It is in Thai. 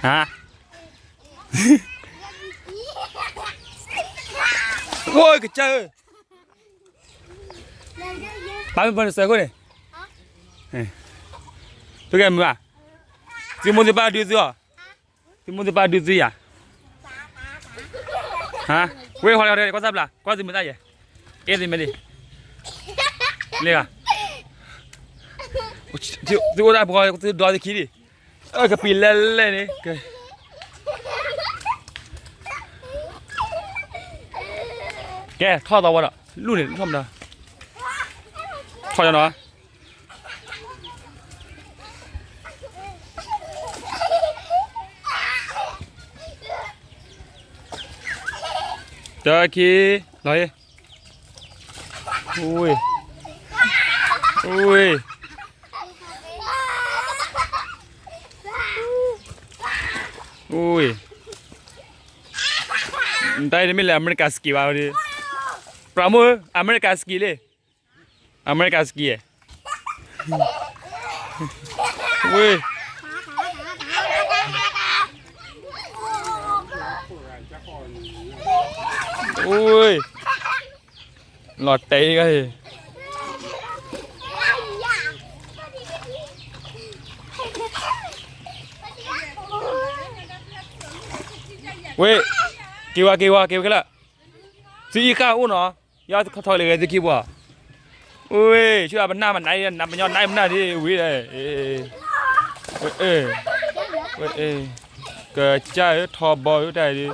ฮะโว้ยกระเจอป้าเป็นคนเสือคนนี่ตัวแกมึงอ่ะซิมอนที่ป้าดูซิอ่ะซิมอนที่ป้าดูซิอ่ะฮะเว้ยขอเรียกก็ทราบละก็ซิมันได้ยังเอ๊ะซิมันดิเนี่ยที่ว่าได้พอที่ดอที่คิดดิกระปีเล่ๆนี่แกทอดตัววะล่ะลูกเนี่ยทอดนะทอดยังไงเจอขี้ลอยอุ้ยอุ้ยอุ้ยได้ไม่เลยอเมริกาสกีวะวันนี้ปราโมทอเมริกาสกีเลยอเมริกาสกีอุ้ยอุ้ยหลอดเตะก็เลยเว้ยกี่วะกันละซีข้าวอุ้นเหรอยอดเขาถอยเลยจะกี่วะเว้ยชื่อมันหน้ามันไหนนับมันยอดไหนมันหน้าที่วิ่งเลยเกิดใจทอบอลได้ดิ